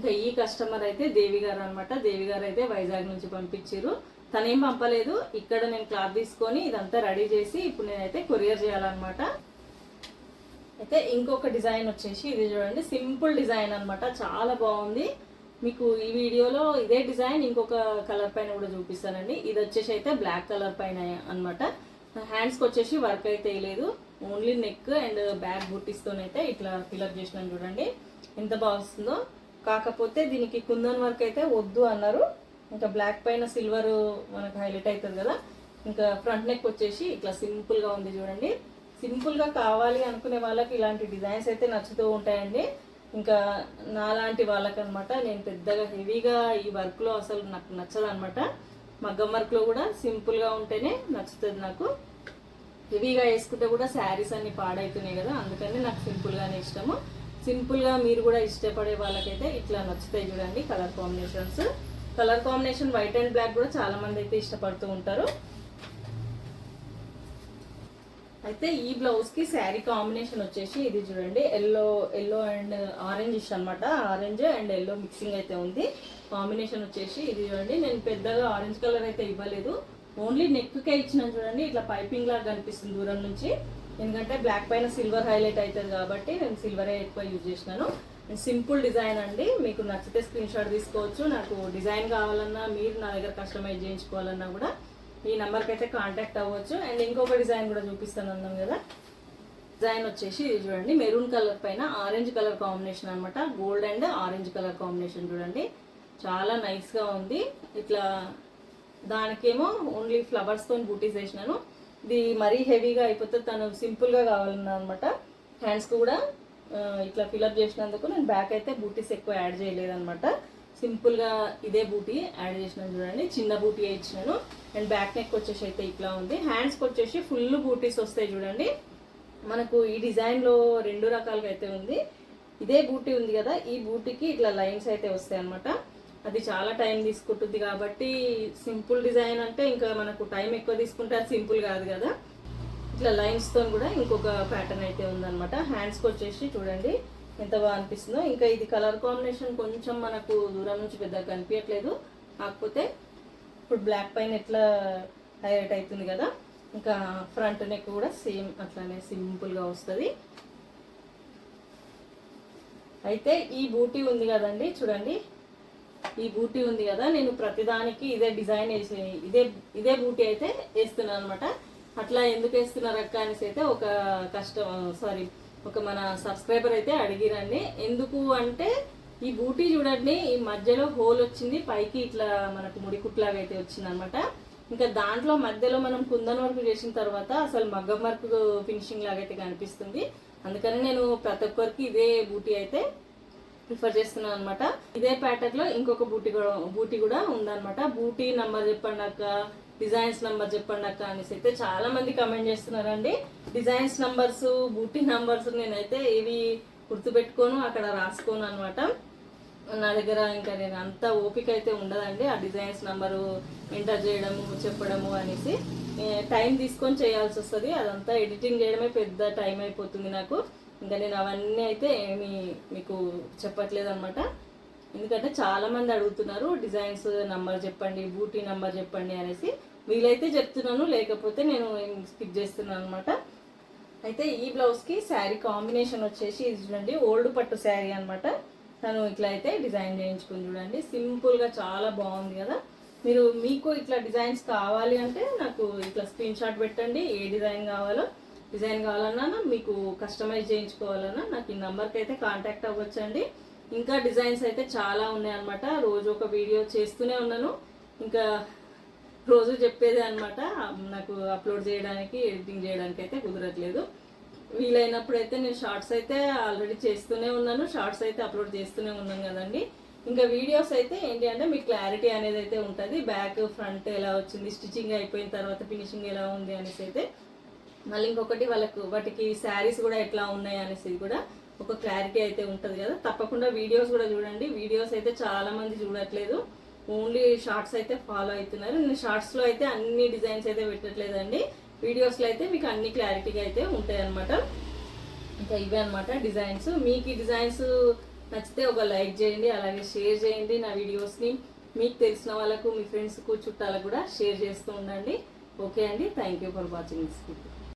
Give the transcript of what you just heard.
ఇంకా ఈ కస్టమర్ అయితే దేవి గారు అనమాట. దేవి గారు అయితే వైజాగ్ నుంచి పంపించారు. తనేం పంపలేదు, ఇక్కడ నేను క్లాత్ తీసుకొని ఇదంతా రెడీ చేసి ఇప్పుడు నేనైతే కొరియర్ చేయాలన్నమాట. అయితే ఇంకొక డిజైన్ వచ్చేసి ఇది చూడండి, సింపుల్ డిజైన్ అనమాట, చాలా బాగుంది. మీకు ఈ వీడియోలో ఇదే డిజైన్ ఇంకొక కలర్ పైన కూడా చూపిస్తానండి. ఇది వచ్చేసి అయితే బ్లాక్ కలర్ పైన అనమాట. హ్యాండ్స్కి వచ్చేసి వర్క్ అయితే వేయలేదు, ఓన్లీ నెక్ అండ్ బ్యాక్ బుట్టిస్తోనైతే ఇట్లా ఫిల్అప్ చేసినాను. చూడండి ఎంత బాగా వస్తుందో. కాకపోతే దీనికి కుందన్ వర్క్ అయితే వద్దు అన్నారు. ఇంకా బ్లాక్ పైన సిల్వర్ మనకు హైలైట్ అవుతుంది కదా. ఇంకా ఫ్రంట్ నెక్ వచ్చేసి ఇట్లా సింపుల్గా ఉంది చూడండి. సింపుల్గా కావాలి అనుకునే వాళ్ళకి ఇలాంటి డిజైన్స్ అయితే నచ్చుతూ ఉంటాయండి. ఇంకా నాలాంటి వాళ్ళకనమాట, నేను పెద్దగా హెవీగా ఈ వర్క్లో అసలు నాకు నచ్చదు అనమాట. మగ్గం వర్క్లో కూడా సింపుల్గా ఉంటేనే నచ్చుతుంది నాకు. హెవీగా వేసుకుంటే కూడా శారీస్ అన్ని పాడవుతున్నాయి కదా, అందుకని నాకు సింపుల్గానే ఇష్టము. సింపుల్గా మీరు కూడా ఇష్టపడే వాళ్ళకైతే ఇట్లా నచ్చుతాయి చూడండి colour combinations. Colour combination white and black కూడా చాలా మంది అయితే ఇష్టపడుతూ ఉంటారు. అయితే ఈ బ్లౌజ్ కి శారీ కాంబినేషన్ వచ్చేసి ఇది చూడండి, ఎల్లో అండ్ ఆరెంజ్ ఇష్ అనమాట. ఆరెంజ్ అండ్ ఎల్లో మిక్సింగ్ అయితే ఉంది. కాంబినేషన్ వచ్చేసి ఇది చూడండి, నేను పెద్దగా ఆరెంజ్ కలర్ అయితే ఇవ్వలేదు, ఓన్లీ నెక్ కే ఇచ్చినాను చూడండి. ఇట్లా పైపింగ్ లాగా కనిపిస్తుంది దూరం నుంచి, ఎందుకంటే బ్లాక్ పైన సిల్వర్ హైలైట్ అవుతుంది కాబట్టి నేను సిల్వరే ఎక్కువ యూజ్ చేసినాను. సింపుల్ డిజైన్ అండి, మీకు నచ్చితే స్క్రీన్ షాట్ తీసుకోవచ్చు. నాకు డిజైన్ కావాలన్నా, మీరు నా దగ్గర కస్టమైజ్ చేయించుకోవాలన్నా కూడా ఈ నెంబర్కి అయితే కాంటాక్ట్ అవ్వచ్చు. అండ్ ఇంకొక డిజైన్ కూడా చూపిస్తాను అన్నాం కదా. డిజైన్ వచ్చేసి ఇది చూడండి, మెరూన్ కలర్ పైన ఆరెంజ్ కలర్ కాంబినేషన్ అనమాట. Gold and orange colour combination చూడండి, చాలా నైస్గా ఉంది. ఇట్లా దానికేమో ఓన్లీ ఫ్లవర్స్తో బూటీస్ వేసినాను. ఇది మరీ హెవీగా అయిపోతే తను సింపుల్గా కావాలన్నా అనమాట. హ్యాండ్స్కి కూడా ఇట్లా ఫిల్అప్ చేసినందుకు నేను బ్యాక్ అయితే బూటీస్ ఎక్కువ యాడ్ చేయలేదన్నమాట. సింపుల్గా ఇదే బూటీ యాడ్ చేసినాను చూడండి, చిన్న బూటీ ఇచ్చినాను. అండ్ బ్యాక్ నెక్ వచ్చేసి అయితే ఇట్లా ఉంది. హ్యాండ్స్కి వచ్చేసి ఫుల్ బూటీస్ వస్తాయి చూడండి. మనకు ఈ డిజైన్లో రెండు రకాలుగా అయితే ఉంది. ఇదే బూటీ ఉంది కదా, ఈ బూటీకి ఇట్లా లైన్స్ అయితే వస్తాయి అనమాట. అది చాలా టైం తీసుకుంటుంది కాబట్టి సింపుల్ డిజైన్ అంటే ఇంకా మనకు టైం ఎక్కువ తీసుకుంటే అది సింపుల్ కాదు కదా. ఇట్లా లైన్స్తో కూడా ఇంకొక ప్యాటర్న్ అయితే ఉందన్నమాట. హ్యాండ్స్కి వచ్చేసి చూడండి ఎంత బాగా అనిపిస్తుందో. ఇంకా ఇది కలర్ కాంబినేషన్ కొంచెం మనకు దూరం నుంచి పెద్దగా కనిపించట్లేదు, కాకపోతే ఇప్పుడు బ్లాక్ పైన ఎట్లా హైలైట్ అవుతుంది కదా. ఇంకా ఫ్రంట్ నెక్ కూడా సేమ్ అట్లానే సింపుల్గా వస్తుంది. అయితే ఈ బూటీ ఉంది కదండి చూడండి, ఈ బూటీ ఉంది కదా, నేను ప్రతిదానికి ఇదే డిజైన్ వేసి ఇదే బూటీ అయితే వేస్తున్నాను అనమాట. అట్లా ఎందుకు వేస్తున్నారు అక్క అనేసి అయితే ఒక మన సబ్స్క్రైబర్ అయితే అడిగిరండి. ఎందుకు అంటే ఈ బూటీ చూడండి, ఈ మధ్యలో హోల్ వచ్చింది, పైకి ఇట్లా మనకు ముడికుట్లాగా అయితే వచ్చింది అనమాట. ఇంకా దాంట్లో మధ్యలో మనం కుందన్ వర్క్ చేసిన తర్వాత అసలు మగ్గం వర్క్ ఫినిషింగ్ లాగా అయితే కనిపిస్తుంది. అందుకని నేను ప్రతి ఒక్కరికి ఇదే బూటీ అయితే ప్రిఫర్ చేస్తున్నాను అనమాట. ఇదే ప్యాటర్న్ లో ఇంకొక బూటీ కూడా ఉందన్నమాట. బూటీ నంబర్ చెప్పండి అక్క, డిజైన్స్ నంబర్ చెప్పండి అక్క అనేసి అయితే చాలా మంది కమెంట్ చేస్తున్నారండి. డిజైన్స్ నంబర్స్, బూటీ నంబర్స్ నేనైతే ఇవి గుర్తుపెట్టుకోను, అక్కడ రాసుకోను అనమాట. నా దగ్గర ఇంకా నేను అంత ఓపిక అయితే ఉండదండి ఆ డిజైన్స్ నంబరు ఎంటర్ చేయడము చెప్పడము అనేసి. టైం తీసుకొని చేయాల్సి వస్తుంది, అదంతా ఎడిటింగ్ చేయడమే పెద్ద టైం అయిపోతుంది నాకు. ఇంకా నేను అవన్నీ అయితే ఏమి మీకు చెప్పట్లేదు అనమాట. ఎందుకంటే చాలా మంది అడుగుతున్నారు డిజైన్స్ నంబర్ చెప్పండి, బూటీ నంబర్ చెప్పండి అనేసి. వీలైతే చెప్తున్నాను, లేకపోతే నేను స్కిప్ చేస్తున్నాను అనమాట. అయితే ఈ బ్లౌజ్కి శారీ కాంబినేషన్ వచ్చేసి ఇది చూడండి, ఓల్డ్ పట్టు శారీ అనమాట. తను ఇట్లా అయితే డిజైన్ చేయించుకుని చూడండి, సింపుల్గా చాలా బాగుంది కదా. మీకు ఇట్లా డిజైన్స్ కావాలి అంటే నాకు ఇట్లా స్క్రీన్ షాట్ పెట్టండి. ఏ డిజైన్ కావాలన్నా మీకు కస్టమైజ్ చేయించుకోవాలన్నా నాకు ఈ నెంబర్కి అయితే కాంటాక్ట్ అవ్వచ్చండి. ఇంకా డిజైన్స్ అయితే చాలా ఉన్నాయన్నమాట. రోజు ఒక వీడియో చేస్తూనే ఉన్నాను, ఇంకా రోజు చెప్పేదే అనమాట. నాకు అప్లోడ్ చేయడానికి, ఎడిటింగ్ చేయడానికి అయితే కుదరట్లేదు. వీలైనప్పుడు అయితే నేను షార్ట్స్ అయితే ఆల్రెడీ చేస్తూనే ఉన్నాను, షార్ట్స్ అయితే అప్లోడ్ చేస్తూనే ఉన్నాను కదండి. ఇంకా వీడియోస్ అయితే ఏంటి అంటే మీకు క్లారిటీ అనేది అయితే ఉంటుంది, బ్యాక్ ఫ్రంట్ ఎలా వచ్చింది, స్టిచ్చింగ్ అయిపోయిన తర్వాత ఫినిషింగ్ ఎలా ఉంది అనేసి అయితే. మళ్ళీ ఇంకొకటి వాటికి శారీస్ కూడా ఎట్లా ఉన్నాయి అనేసి కూడా ఒక క్లారిటీ అయితే ఉంటుంది కదా. తప్పకుండా వీడియోస్ కూడా చూడండి. వీడియోస్ అయితే చాలా మంది చూడట్లేదు, ఓన్లీ షార్ట్స్ అయితే ఫాలో అవుతున్నారు. నేను షార్ట్స్లో అయితే అన్ని డిజైన్స్ అయితే పెట్టట్లేదండి, వీడియోస్లో అయితే మీకు అన్ని క్లారిటీగా అయితే ఉంటాయి అనమాట. ఇంకా ఇవే అనమాట డిజైన్స్. మీకు ఈ డిజైన్స్ నచ్చితే ఒక లైక్ చేయండి, అలాగే షేర్ చేయండి నా వీడియోస్ని. మీకు తెలిసిన వాళ్ళకు, మీ ఫ్రెండ్స్కు, చుట్టాలకు కూడా షేర్ చేస్తూ ఉండండి. ఓకే అండి, thank you for watching this video.